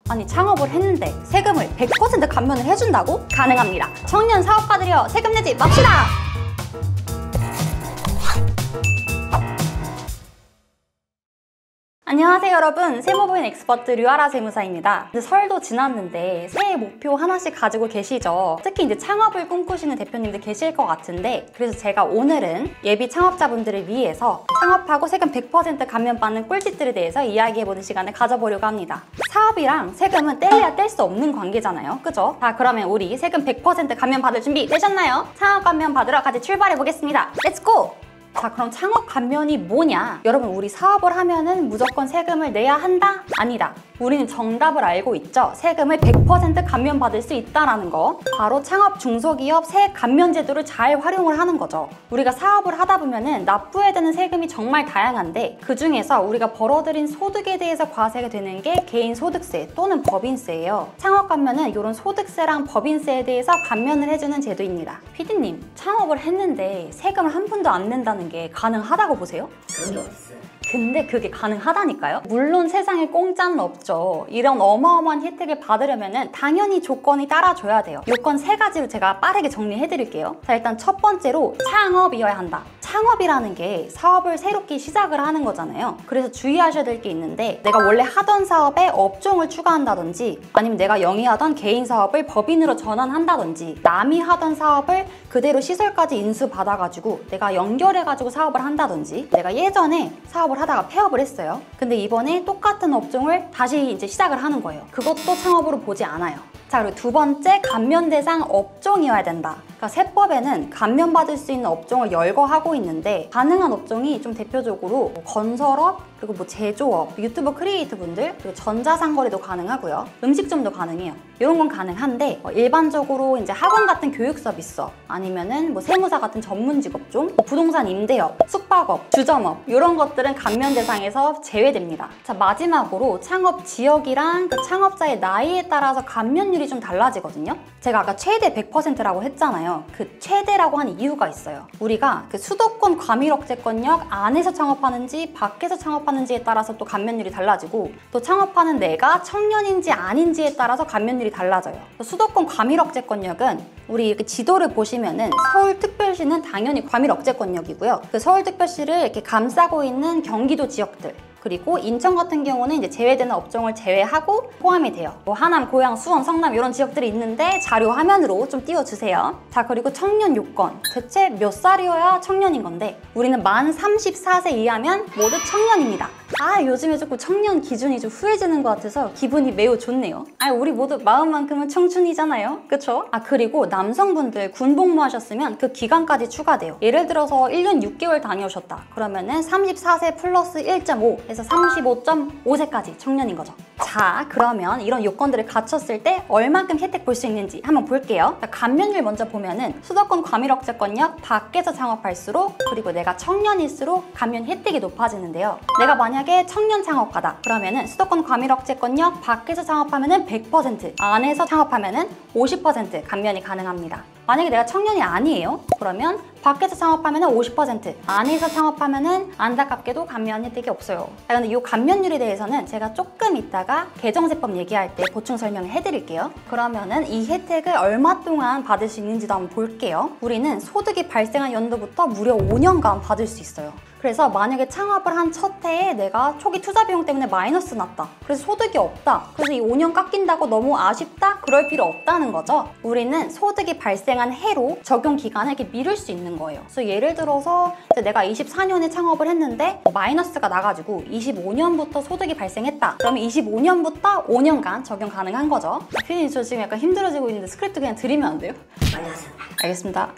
아니 창업을 했는데 세금을 100% 감면을 해준다고? 가능합니다. 청년 사업가들이여 세금 내지 맙시다! 안녕하세요 여러분, 세무부인 엑스퍼트 류아라 세무사입니다. 이제 설도 지났는데 새해 목표 하나씩 가지고 계시죠? 특히 이제 창업을 꿈꾸시는 대표님들 계실 것 같은데, 그래서 제가 오늘은 예비 창업자분들을 위해서 창업하고 세금 100% 감면받는 꿀팁들에 대해서 이야기해보는 시간을 가져보려고 합니다. 사업이랑 세금은 뗄래야 뗄 수 없는 관계잖아요, 그죠? 자, 그러면 우리 세금 100% 감면받을 준비 되셨나요? 창업 감면 받으러 같이 출발해보겠습니다. 렛츠고! 자, 그럼 창업 감면이 뭐냐? 여러분, 우리 사업을 하면은 무조건 세금을 내야 한다? 아니다. 우리는 정답을 알고 있죠? 세금을 100% 감면받을 수 있다라는 거. 바로 창업 중소기업 세액 감면 제도를 잘 활용을 하는 거죠. 우리가 사업을 하다 보면은 납부해야 되는 세금이 정말 다양한데, 그 중에서 우리가 벌어들인 소득에 대해서 과세가 되는 게 개인소득세 또는 법인세예요. 창업 감면은 이런 소득세랑 법인세에 대해서 감면을 해주는 제도입니다. PD님, 창업을 했는데 세금을 한 푼도 안 낸다는 게 가능하다고 보세요? 그런 게 어딨어요? 근데 그게 가능하다니까요? 물론 세상에 공짜는 없죠. 이런 어마어마한 혜택을 받으려면 당연히 조건이 따라줘야 돼요. 요건 3가지로 제가 빠르게 정리해드릴게요. 자, 일단 첫 번째로 창업이어야 한다. 창업이라는 게 사업을 새롭게 시작을 하는 거잖아요. 그래서 주의하셔야 될 게 있는데, 내가 원래 하던 사업에 업종을 추가한다든지, 아니면 내가 영위하던 개인 사업을 법인으로 전환한다든지, 남이 하던 사업을 그대로 시설까지 인수받아가지고 내가 연결해가지고 사업을 한다든지, 내가 예전에 사업을 하다가 폐업을 했어요. 근데 이번에 똑같은 업종을 다시 이제 시작을 하는 거예요. 그것도 창업으로 보지 않아요. 자, 그리고 두 번째, 감면 대상 업종이어야 된다. 그러니까 세법에는 감면받을 수 있는 업종을 열거하고 있는데, 가능한 업종이 좀 대표적으로 건설업, 그리고 뭐 제조업, 유튜버 크리에이터 분들, 그리고 전자상거래도 가능하고요. 음식점도 가능해요. 이런 건 가능한데, 일반적으로 이제 학원 같은 교육 서비스업, 아니면은 뭐 세무사 같은 전문 직업종, 부동산 임대업, 숙박업, 주점업, 이런 것들은 감면 대상에서 제외됩니다. 자, 마지막으로 창업 지역이랑 그 창업자의 나이에 따라서 감면율이 좀 달라지거든요. 제가 아까 최대 100%라고 했잖아요. 그 최대라고 한 이유가 있어요. 우리가 그 수도권 과밀억제권역 안에서 창업하는지 밖에서 창업하는지에 따라서 또 감면율이 달라지고, 또 창업하는 내가 청년인지 아닌지에 따라서 감면율이 달라져요. 수도권 과밀억제권역은 우리 이렇게 지도를 보시면은 서울특별시는 당연히 과밀억제권역이고요. 그 서울특별시를 이렇게 감싸고 있는 경기도 지역들, 그리고 인천 같은 경우는 이제 제외되는 업종을 제외하고 포함이 돼요. 뭐 하남, 고양, 수원, 성남 이런 지역들이 있는데 자료 화면으로 좀 띄워주세요. 자, 그리고 청년 요건. 대체 몇 살이어야 청년인 건데, 우리는 만 34세 이하면 모두 청년입니다. 아, 요즘에 조금 청년 기준이 좀 후해지는 것 같아서 기분이 매우 좋네요. 아, 우리 모두 마음만큼은 청춘이잖아요, 그쵸? 아, 그리고 남성분들 군복무 하셨으면 그 기간까지 추가돼요. 예를 들어서 1년 6개월 다녀오셨다 그러면은 34세 플러스 1.5 해서 35.5세까지 청년인 거죠. 자, 그러면 이런 요건들을 갖췄을 때 얼만큼 혜택 볼 수 있는지 한번 볼게요. 자, 감면율 먼저 보면은 수도권 과밀억제권역 밖에서 창업할수록, 그리고 내가 청년일수록 감면 혜택이 높아지는데요. 내가 만약에 청년 창업가다 그러면은 수도권 과밀억제권역 밖에서 창업하면은 100%, 안에서 창업하면은 50% 감면이 가능합니다. 만약에 내가 청년이 아니에요? 그러면 밖에서 창업하면은 50%, 안에서 창업하면은 안타깝게도 감면 혜택이 없어요. 근데 이 감면율에 대해서는 제가 조금 이따가 개정세법 얘기할 때 보충 설명을 해드릴게요. 그러면은 이 혜택을 얼마 동안 받을 수 있는지도 한번 볼게요. 우리는 소득이 발생한 연도부터 무려 5년간 받을 수 있어요. 그래서 만약에 창업을 한 첫 해에 내가 초기 투자 비용 때문에 마이너스 났다, 그래서 소득이 없다, 그래서 이 5년 깎인다고 너무 아쉽다? 그럴 필요 없다는 거죠. 우리는 소득이 발생한 해로 적용 기간을 이렇게 미룰 수 있는 거예요. 그래서 예를 들어서 내가 24년에 창업을 했는데 마이너스가 나가지고 25년부터 소득이 발생했다, 그러면 25년부터 5년간 적용 가능한 거죠. 피디님, 저 지금 약간 힘들어지고 있는데 스크립트 그냥 드리면 안 돼요? 빨리 하세요. 알겠습니다.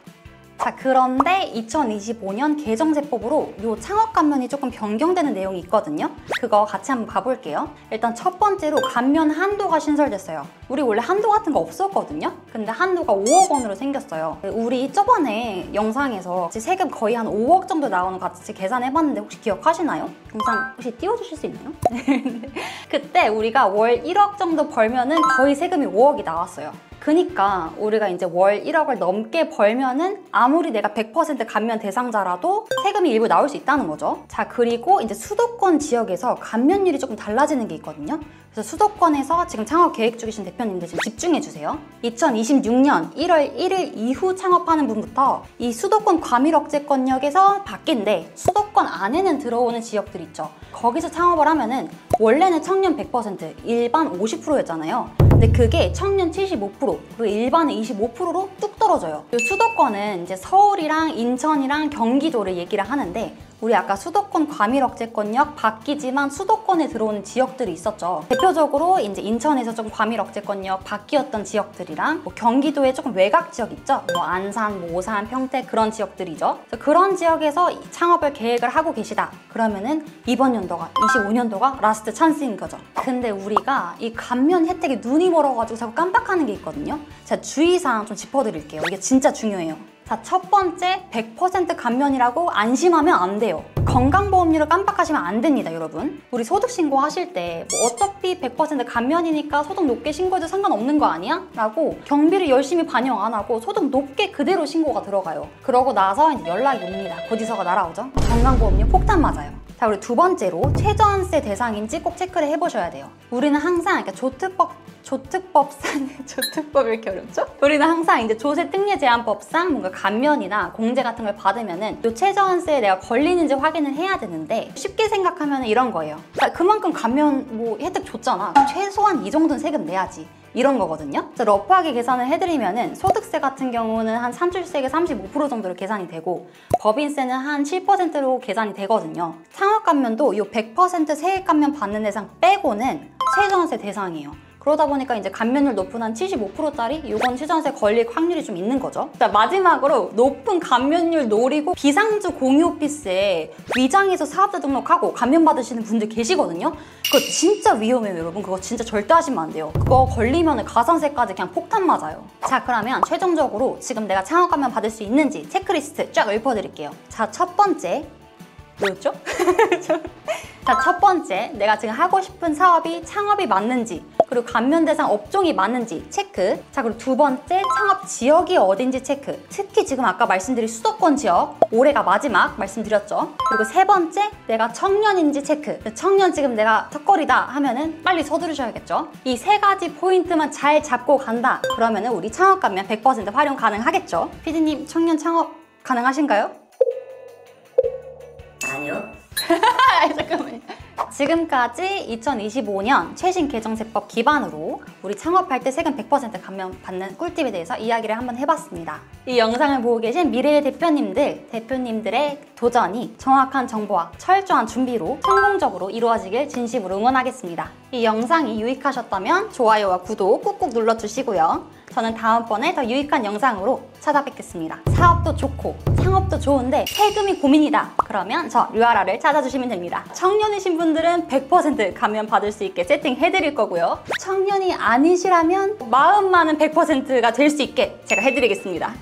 자, 그런데 2025년 개정세법으로 이 창업 감면이 조금 변경되는 내용이 있거든요. 그거 같이 한번 봐볼게요. 일단 첫 번째로 감면 한도가 신설됐어요. 우리 원래 한도 같은 거 없었거든요. 근데 한도가 5억 원으로 생겼어요. 우리 저번에 영상에서 세금 거의 한 5억 정도 나오는 거 같이 계산해봤는데 혹시 기억하시나요? 영상 혹시 띄워주실 수 있나요? 그때 우리가 월 1억 정도 벌면은 거의 세금이 5억이 나왔어요. 그니까 우리가 이제 월 1억을 넘게 벌면은 아무리 내가 100% 감면 대상자라도 세금이 일부 나올 수 있다는 거죠. 자, 그리고 이제 수도권 지역에서 감면율이 조금 달라지는 게 있거든요. 그래서 수도권에서 지금 창업 계획 중이신 대표님들 지금 집중해 주세요. 2026년 1월 1일 이후 창업하는 분부터 이 수도권 과밀억제권역에서 바뀐데 수도권 안에는 들어오는 지역들 있죠. 거기서 창업을 하면은 원래는 청년 100%, 일반 50%였잖아요. 근데 그게 청년 75%, 그리고 일반은 25%로 뚝 떨어져요. 수도권은 이제 서울이랑 인천이랑 경기도를 얘기를 하는데 우리 아까 수도권 과밀억제권역 바뀌지만 수도권에 들어오는 지역들이 있었죠. 대표적으로 이제 인천에서 좀 과밀억제권역 바뀌었던 지역들이랑 뭐 경기도에 조금 외곽 지역 있죠. 뭐 안산, 뭐 오산, 평택 그런 지역들이죠. 그런 지역에서 창업을 계획을 하고 계시다. 그러면은 이번 연도가 25년도가 라스트 찬스인 거죠. 근데 우리가 이 감면 혜택에 눈이 멀어가지고 자꾸 깜빡하는 게 있거든요. 제가 주의사항 좀 짚어드릴게요. 이게 진짜 중요해요. 자, 첫 번째 100% 감면이라고 안심하면 안 돼요. 건강보험료를 깜빡하시면 안 됩니다, 여러분. 우리 소득 신고 하실 때 뭐 어차피 100% 감면이니까 소득 높게 신고해도 상관없는 거 아니야? 라고 경비를 열심히 반영 안 하고 소득 높게 그대로 신고가 들어가요. 그러고 나서 이제 연락이 옵니다. 고지서가 날아오죠. 건강보험료 폭탄 맞아요. 자, 우리 두 번째로 최저한세 대상인지 꼭 체크를 해보셔야 돼요. 우리는 항상 조특법이 이렇게 어렵죠? 우리는 항상 이제 조세특례제한법상 뭔가 감면이나 공제 같은 걸 받으면은 요 최저한세에 내가 걸리는지 확인을 해야 되는데 쉽게 생각하면 이런 거예요. 자, 그만큼 감면 뭐 혜택 줬잖아. 최소한 이 정도는 세금 내야지. 이런 거거든요. 러프하게 계산을 해드리면은 소득세 같은 경우는 한 산출세가 35% 정도로 계산이 되고 법인세는 한 7%로 계산이 되거든요. 창업감면도 이 100% 세액감면 받는 대상 빼고는 최저한세 대상이에요. 그러다 보니까 이제 감면율 높은 한 75%짜리 이건 최저한세 걸릴 확률이 좀 있는 거죠. 자, 마지막으로 높은 감면율 노리고 비상주 공유 오피스에 위장해서 사업자 등록하고 감면 받으시는 분들 계시거든요. 그거 진짜 위험해요, 여러분. 그거 진짜 절대 하시면 안 돼요. 그거 걸리면 가산세까지 그냥 폭탄 맞아요. 자, 그러면 최종적으로 지금 내가 창업 감면 받을 수 있는지 체크리스트 쫙 읊어드릴게요. 자, 첫 번째 뭐였죠? 자, 첫 번째, 내가 지금 하고 싶은 사업이 창업이 맞는지, 그리고 감면 대상 업종이 맞는지 체크. 자, 그리고 두 번째, 창업 지역이 어딘지 체크. 특히 지금 아까 말씀드린 수도권 지역, 올해가 마지막 말씀드렸죠. 그리고 세 번째, 내가 청년인지 체크. 청년 지금 내가 턱걸이다 하면은 빨리 서두르셔야겠죠. 이 세 가지 포인트만 잘 잡고 간다. 그러면은 우리 창업 감면 100% 활용 가능하겠죠. 피디님, 청년 창업 가능하신가요? 아니요. 잠깐만요. 지금까지 2025년 최신 개정세법 기반으로 우리 창업할 때 세금 100% 감면받는 꿀팁에 대해서 이야기를 한번 해봤습니다. 이 영상을 보고 계신 미래의 대표님들의 도전이 정확한 정보와 철저한 준비로 성공적으로 이루어지길 진심으로 응원하겠습니다. 이 영상이 유익하셨다면 좋아요와 구독 꾹꾹 눌러주시고요. 저는 다음번에 더 유익한 영상으로 찾아뵙겠습니다. 사업도 좋고 창업도 좋은데 세금이 고민이다. 그러면 저 류아라를 찾아주시면 됩니다. 청년이신 분들은 100% 감면 받을 수 있게 세팅해드릴 거고요. 청년이 아니시라면 마음만은 100%가 될 수 있게 제가 해드리겠습니다.